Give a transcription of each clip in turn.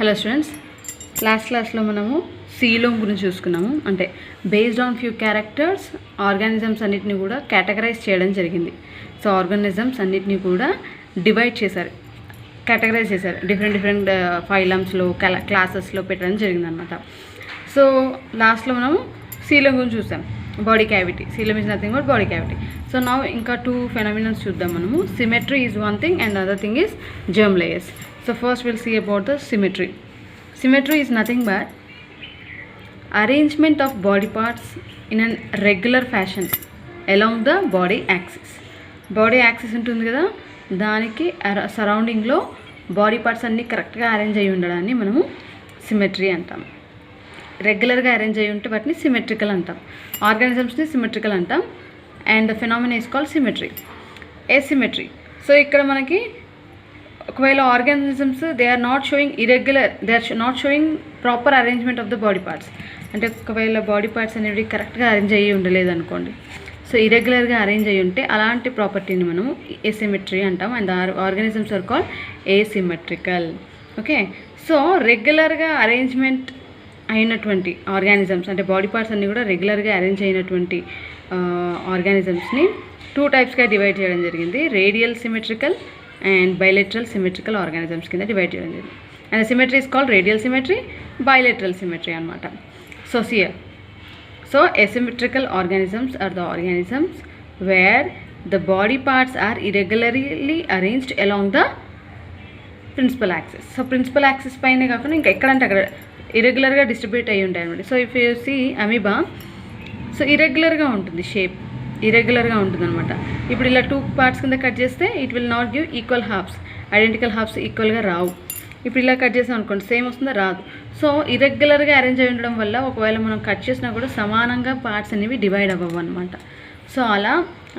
Hello students, last క్లాస్లో మనము coelom గురించి చూసుకున్నాము. అంటే based on few characters organisms అన్నిటిని కూడా కేటగరైజ్ చేయడం జరిగింది. సో ఆర్గానిజమ్స్ అన్నిటిని కూడా డివైడ్ చేశారు, కేటగరైజ్ చేశారు, డిఫరెంట్ ఫైలమ్స్లో క్లాసెస్లో పెట్టడం జరిగిందనమాట. సో లాస్ట్లో మనము సీలోమ్ గురించి చూసాం, body cavity. Coelom is nothing but body cavity. So నా ఇంకా టూ ఫెనామినల్స్ చూద్దాం మనము. Symmetry is one thing and other thing is germ layers. So first we'll see about the symmetry. Symmetry is nothing but arrangement of body parts in a regular fashion along the body axis. Body axis ఉంటుంది కదా, దానికి సరౌండింగ్లో body parts అన్నీ కరెక్ట్గా arrange అయ్యి ఉండడాన్ని మనము symmetry అంటాం. రెగ్యులర్గా అరేంజ్ అయ్యి ఉంటే వాటిని సిమెట్రికల్ అంటాం. ఆర్గానిజమ్స్ని సిమెట్రికల్ అంటాం. And the phenomena is called symmetry. Asymmetry. So ఇక్కడ మనకి ఒకవేళ organisms they are not showing irregular, they are not showing proper arrangement of the body parts. అంటే ఒకవేళ బాడీ పార్ట్స్ అనేవి కరెక్ట్గా అరేంజ్ అయ్యి ఉండలేదు అనుకోండి, సో ఇర్రెగ్యులర్గా అరేంజ్ అయ్యి ఉంటే అలాంటి ప్రాపర్టీని మనము ఎసిమెట్రీ అంటాం. And organisms are called asymmetrical. Okay, so రెగ్యులర్గా అరేంజ్మెంట్ అయినటువంటి ఆర్గానిజమ్స్, అంటే బాడీ పార్ట్స్ అన్నీ కూడా రెగ్యులర్గా అరేంజ్ అయినటువంటి ఆర్గానిజమ్స్ని టూ టైప్స్గా డివైడ్ చేయడం జరిగింది. Radial symmetrical and bilateral symmetrical organisms కింద డివైడ్ చేయడం జరిగింది. And symmetry is called radial symmetry, bilateral symmetry అనమాట. So asymmetrical organisms are the organisms where the body parts are irregularly arranged along the principal axis. So principal axis పైనే కాకుండా ఇంకా ఎక్కడంటే అక్కడ ఇర్రెగ్యులర్గా distribute అయ్యి ఉంటాయి అనమాట. So if you see amoeba, so ఇర్రెగ్యులర్గా ఉంటుంది, షేప్ ఇర్రెగ్యులర్గా ఉంటుంది అనమాట. ఇప్పుడు ఇలా టూ పార్ట్స్ కింద కట్ చేస్తే it will not give equal halves, identical halves ఈక్వల్గా రావు. ఇప్పుడు ఇలా కట్ చేసాం అనుకోండి, సేమ్ వస్తుందా, రాదు. సో ఇర్రెగ్యులర్గా అరేంజ్ అయి ఉండడం వల్ల ఒకవేళ మనం కట్ చేసినా కూడా సమానంగా పార్ట్స్ అనేవి డివైడ్ అవ్వవు అనమాట. సో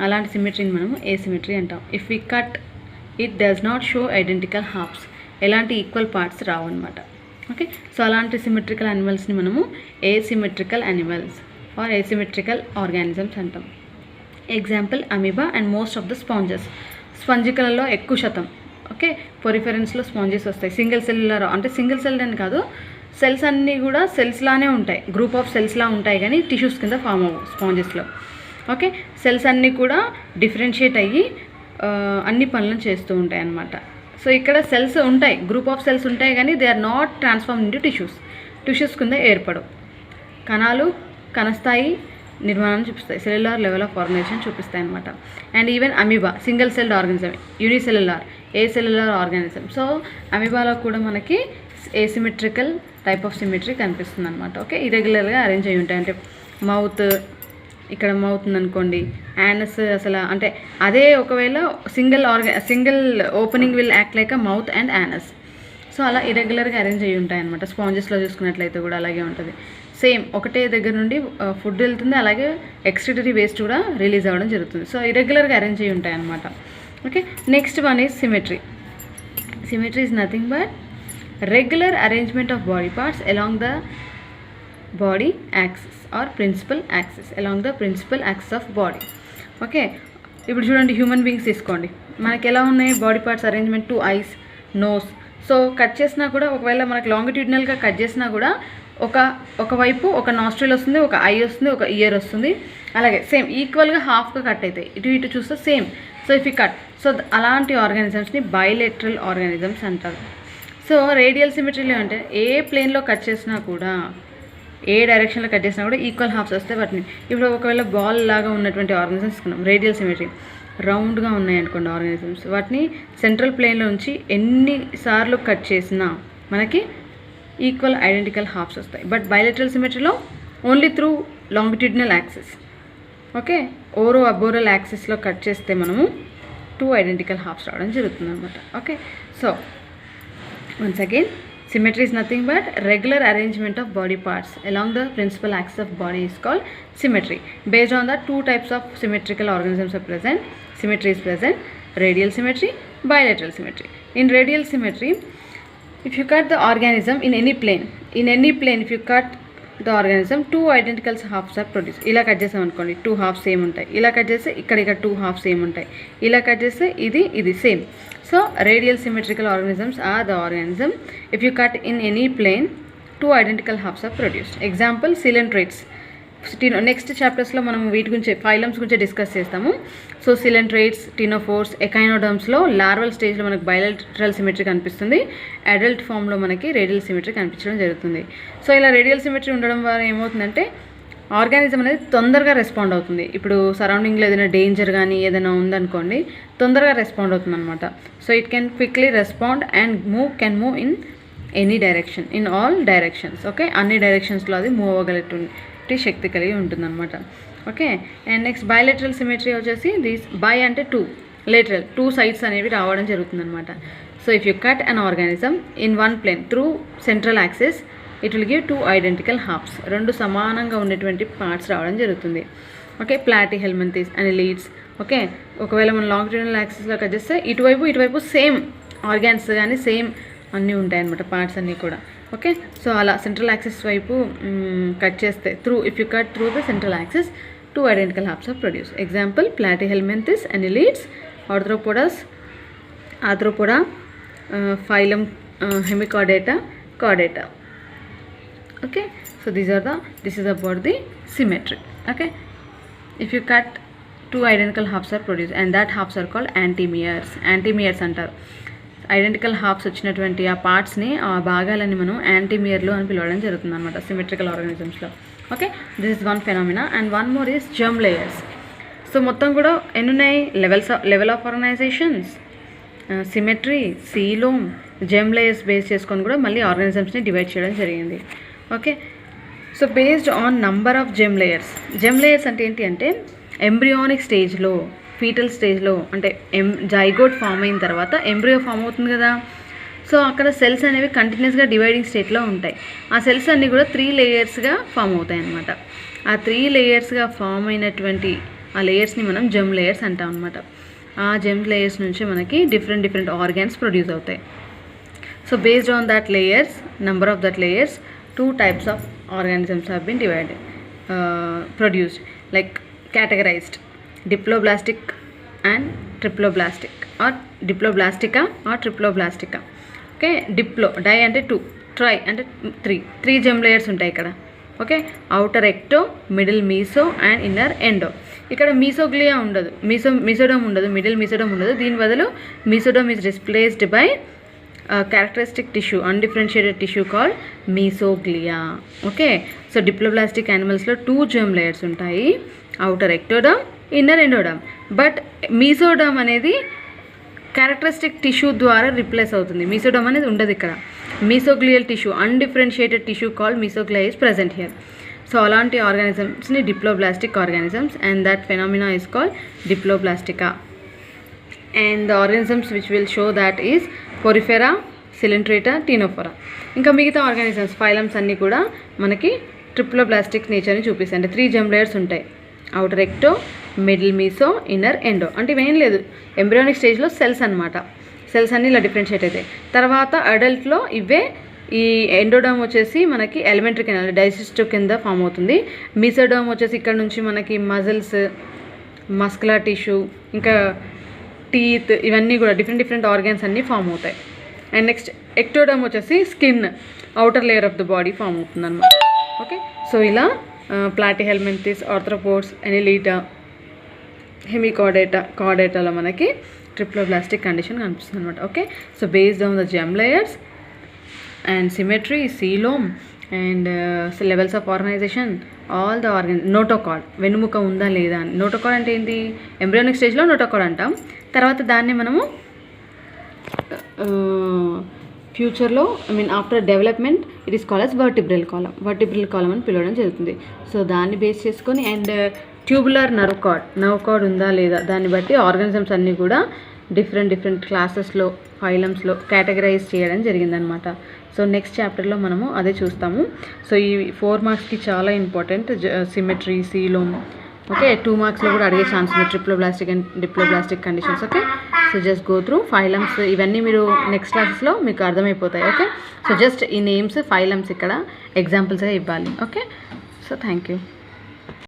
అలాంటి సిమెట్రీని మనము ఏసిమెట్రీ అంటాం. If we cut it does not show identical halves, ఎలాంటి ఈక్వల్ పార్ట్స్ రావు అనమాట. ఓకే, సో అలాంటి సిమెట్రికల్ యానిమల్స్ని మనము asymmetrical animals or asymmetrical organisms అంటాం. Example amoeba and most of the sponges. స్పంజికలలో ఎక్కువ శాతం, ఓకే, పొరిఫెరెన్స్లో స్పాంజెస్ వస్తాయి. సింగిల్ సెల్యులర్ అంటే సింగిల్ సెల్ అని కాదు, సెల్స్ అన్నీ కూడా సెల్స్లానే ఉంటాయి, గ్రూప్ ఆఫ్ సెల్స్లా ఉంటాయి కానీ టిష్యూస్ కింద ఫామ్ అవ్వవు స్పాంజెస్లో. ఓకే, సెల్స్ అన్నీ కూడా డిఫరెన్షియేట్ అయ్యి అన్ని పనులను చేస్తూ ఉంటాయి అన్నమాట. సో ఇక్కడ సెల్స్ ఉంటాయి, గ్రూప్ ఆఫ్ సెల్స్ ఉంటాయి కానీ they are not transform into tissues కింద ఏర్పడవు. కణాలు కణస్థాయి నిర్మాణం చూపిస్తాయి, సెల్యులార్ లెవెల్ ఆఫ్ ఆర్గనైజేషన్ చూపిస్తాయి అనమాట. And even amoeba single celled organism, unicellular acellular organism. So అమీబాలో కూడా మనకి ఏసిమెట్రికల్ టైప్ ఆఫ్ సిమెట్రీ కనిపిస్తుంది అనమాట. ఓకే, ఇరెగ్యులర్గా అరేంజ్ అయ్యి ఉంటాయి. అంటే మౌత్, ఇక్కడ మౌత్ ఉందనుకోండి, యానస్ అసలు అంటే అదే ఒకవేళ single opening will act like a mouth and anus. So అలా ఇరెగ్యులర్గా అరేంజ్ అయ్యి ఉంటాయి అనమాట. స్పాంజెస్లో చూసుకున్నట్లయితే కూడా అలాగే ఉంటుంది. సేమ్ ఒకటే దగ్గర నుండి ఫుడ్ వెళ్తుంది, అలాగే ఎక్స్క్రిటరీ వేస్ట్ కూడా రిలీజ్ అవ్వడం జరుగుతుంది. సో ఇరెగ్యులర్గా అరేంజ్ అయ్యి ఉంటాయి అనమాట. Okay, next one is symmetry. Symmetry is nothing but regular arrangement of body parts along the body axis or principal axis, along the principal axis of body. Okay, ఇప్పుడు చూడండి, human beings తీసుకోండి, మనకి ఎలా ఉన్నాయి body parts arrangement, 2 eyes, nose. So cut చేసినా కూడా ఒకవేళ మనకి లాంగిట్యూడినల్గా కట్ చేసినా కూడా ఒకవైపు ఒక నాస్ట్రిల్ వస్తుంది, ఒక ఐ వస్తుంది, ఒక ఇయర్ వస్తుంది. అలాగే సేమ్ ఈక్వల్గా హాఫ్గా కట్ అవుతాయి, ఇటు చూస్తే same. So if you cut, so అలాంటి ఆర్గానిజమ్స్ని బైలేటరల్ ఆర్గానిజమ్స్ అంటారు. సో రేడియల్ సిమెట్రీలో అంటే ఏ ప్లేన్లో కట్ చేసినా కూడా, ఏ డైరెక్షన్లో కట్ చేసినా కూడా ఈక్వల్ హాఫ్స్ వస్తాయి వాటిని. ఇప్పుడు ఒకవేళ బాల్ లాగా ఉన్నటువంటి ఆర్గానిజమ్స్ తీసుకున్నాం, రేడియల్ సిమెట్రీ. రౌండ్గా ఉన్నాయనుకోండి ఆర్గానిజమ్స్, వాటిని సెంట్రల్ ప్లేన్లో నుంచి ఎన్నిసార్లు కట్ చేసినా మనకి ఈక్వల్ ఐడెంటికల్ హాఫ్స్ వస్తాయి. బట్ బైలేటరల్ సిమెట్రీలో only through longitudinal axis. Okay, oro aboral యాక్సిస్లో కట్ చేస్తే మనము 2 ఐడెంటికల్ హాఫ్స్ రావడం జరుగుతుంది అనమాట. Okay, so once again symmetry is nothing but regular arrangement of body parts along the principal axis of body is called symmetry. Based on the 2 types of symmetrical organisms are present. Symmetry is present, radial symmetry, bilateral symmetry. In radial symmetry, if you cut the organism in any plane if you cut the organism, 2 identical halves are produced. ఇలా cut చేసాం అనుకోండి, 2 హాఫ్స్ same ఉంటాయి. ఇలా cut చేస్తే ఇక్కడ 2 హాఫ్స్ same ఉంటాయి. ఇలా cut చేస్తే ఇది same. So radial symmetrical organisms are the organism if you cut in any plane, two identical halves are produced. Example, coelentrates. Next చాప్టర్స్లో మనం వీటి గురించి ఫైలమ్స్ గురించి డిస్కస్ చేస్తాము. సో సిలెంట్రేట్స్, టినోఫోర్స్, ఎకైనోడర్మ్స్లో లార్వల్ స్టేజ్లో మనకు బైలేటరల్ సిమెట్రీ కనిపిస్తుంది. అడల్ట్ ఫామ్లో మనకి రేడియల్ సిమెట్రీ కనిపించడం జరుగుతుంది. సో ఇలా రేడియల్ సిమెట్రీ ఉండడం వల్ల ఏమవుతుందంటే ఆర్గానిజం అనేది తొందరగా రెస్పాండ్ అవుతుంది. ఇప్పుడు సరౌండింగ్లో ఏదైనా డేంజర్ కానీ ఏదైనా ఉందనుకోండి, తొందరగా రెస్పాండ్ అవుతుంది అనమాట. So it can quickly respond and can move in any direction, in all directions. Okay, అన్ని డైరెక్షన్స్లో అది మూవ్ అవ్వగలుగుతుంది, శక్తి కలిగి ఉంటుందన్నమాట. Okay, and next bilateral symmetry వచ్చేసి దిస్ బై అంటే టూ, లేటరల్ టూ సైడ్స్ అనేవి రావడం జరుగుతుందన్నమాట. So if you cut an organism in one plane through central axis it will give two identical halves, రెండు సమానంగా ఉండేటువంటి పార్ట్స్ రావడం జరుగుతుంది. Okay, Platyhelminthes and leads. Okay, ఒకవేళ మనం లాంగిట్యూడినల్ యాక్సిస్లో కట్ చేస్తే ఇటువైపు సేమ్ ఆర్గాన్స్ కానీ సేమ్ అన్నీ ఉంటాయన్నమాట, పార్ట్స్ అన్నీ కూడా. ఓకే, సో అలా సెంట్రల్ యాక్సిస్ వైపు కట్ చేస్తే if you cut through the central axis two identical halves are produce. Example, Platyhelminthes annelids, Arthropoda, phylum Hemichordata, Chordata. Okay, so this is about the symmetry. Okay, if you cut two identical halves are produced and that halves are called antimeres అంటారు. Identical హాఫ్స్ వచ్చినటువంటి ఆ పార్ట్స్ని, ఆ భాగాలని మనం యాంటీమియర్లు అని పిలవడం జరుగుతుంది అనమాట symmetrical ఆర్గానిజమ్స్లో. Okay, this is one phenomena and one more is germ layers. So మొత్తం కూడా ఎన్ని ఉన్నాయి? Level of organisations, symmetry, coelom, germ layers base చేసుకొని కూడా మళ్ళీ ఆర్గానిజమ్స్ని డివైడ్ చేయడం జరిగింది. Okay, so based on number of germ layers అంటే ఏంటి అంటే ఎంబ్రియానిక్ స్టేజ్లో, ఫీటల్ స్టేజ్లో అంటే జైగోట్ ఫామ్ అయిన తర్వాత ఎంబ్రియో ఫామ్ అవుతుంది కదా. సో అక్కడ సెల్స్ అనేవి కంటిన్యూస్గా డివైడింగ్ స్టేట్లో ఉంటాయి. ఆ సెల్స్ అన్నీ కూడా 3 లేయర్స్గా ఫామ్ అవుతాయి అన్నమాట. ఆ 3 లేయర్స్గా ఫామ్ అయినటువంటి ఆ లేయర్స్ని మనం జెమ్ లేయర్స్ అంటాం అనమాట. ఆ జెమ్ లేయర్స్ నుంచి మనకి డిఫరెంట్ ఆర్గాన్స్ ప్రొడ్యూస్ అవుతాయి. So based on that layers, number of that layers, 2 types of organisms have been produced, like categorized, diploblastic and triploblastic, or diploblastica or triploblastica. Okay, di అంటే 2, tri అంటే 3 germ layers ఉంటాయి ఇక్కడ. Okay, outer ecto, middle meso and inner endo. ఇక్కడ mesoglea ఉండదు, మీసోడోమ్ ఉండదు, middle మీసోడోమ్ ఉండదు. దీని బదులు mesoderm is displaced by characteristic tissue, undifferentiated tissue called mesoglea. Okay, so diploblastic animals లో 2 germ layers ఉంటాయి, outer ectoderm, inner endoderm. But mesoderm అనేది characteristic tissue ద్వారా రిప్లేస్ అవుతుంది. మీసోడర్మ్ అనేది ఉండదు ఇక్కడ. Mesogleal tissue, undifferentiated tissue called mesoglea is present here. So అలాంటి ఆర్గానిజమ్స్ని diploblastic organisms, and that phenomena is called diploblastica. And the organisms which will show that is Porifera, Coelenterata, Ctenophora. ఇంకా మిగతా organisms phylums అన్నీ కూడా మనకి triploblastic నేచర్ని చూపిస్తాయి. అంటే 3 జెమ్ లేయర్స్ ఉంటాయి, outer ecto, middle meso, inner endo. అంటే ఇవేం లేదు, ఎంబ్రియానిక్ స్టేజ్లో సెల్స్ అనమాట. సెల్స్ అన్నీ ఇలా డిఫరెన్షియేట్ అవుతాయి. తర్వాత అడల్ట్లో ఈ ఎండోడర్మ్ వచ్చేసి మనకి ఎలిమెంటరీ కెనాల్, డైజెస్టివ్ కింద ఫామ్ అవుతుంది. మీసోడర్మ్ వచ్చేసి ఇక్కడ నుంచి మనకి మజిల్స్, మస్కులర్ టిష్యూ, ఇంకా టీత్, ఇవన్నీ కూడా డిఫరెంట్ ఆర్గాన్స్ అన్నీ ఫామ్ అవుతాయి. అండ్ నెక్స్ట్ ఎక్టోడర్మ్ వచ్చేసి skin, outer layer of the body form అవుతుంది అనమాట. ఓకే, సో ఇలా ప్లాటిహెల్మింథస్, ఆర్థ్రోపోడ్స్, ఎనిలీటా, కార్డేటాలో మనకి ట్రిప్లోబ్లాస్టిక్ కండిషన్ కనిపిస్తుంది అనమాట. Okay, so based on the germ layers and symmetry, coelom and levels of organisation, all the notochord, వెన్నుముక ఉందా లేదా అని. నోటోకార్డ్ అంటే ఏంటి? ఎంబ్రియానిక్ స్టేజ్లో నోటోకార్డ్ అంటాం. తర్వాత దాన్ని మనము ఫ్యూచర్లో after development it is called as vertebral column అని పిలవడం జరుగుతుంది. సో దాన్ని బేస్ చేసుకొని అండ్ ట్యూబులర్ నర్వ్ కార్డ్ ఉందా లేదా దాన్ని బట్టి ఆర్గానిజమ్స్ అన్నీ కూడా డిఫరెంట్ క్లాసెస్లో, ఫైలమ్స్లో కేటగరైజ్ చేయడం జరిగిందనమాట. సో నెక్స్ట్ చాప్టర్లో మనము అదే చూస్తాము. సో ఈ 4 మార్క్స్కి చాలా ఇంపార్టెంట్, సిమెట్రీ, సీలోమ్. ఓకే, 2 మార్క్స్లో కూడా అడిగే ఛాన్స్ ఉంది, triploblastic and diploblastic conditions. Okay, so just go through phylums. ఇవన్నీ మీరు నెక్స్ట్ క్లాసెస్లో మీకు అర్థమైపోతాయి. ఓకే, సో జస్ట్ ఈ నేమ్స్, ఫైలమ్స్ ఇక్కడ ఎగ్జాంపుల్స్గా ఇవ్వాలి. Okay, so thank you.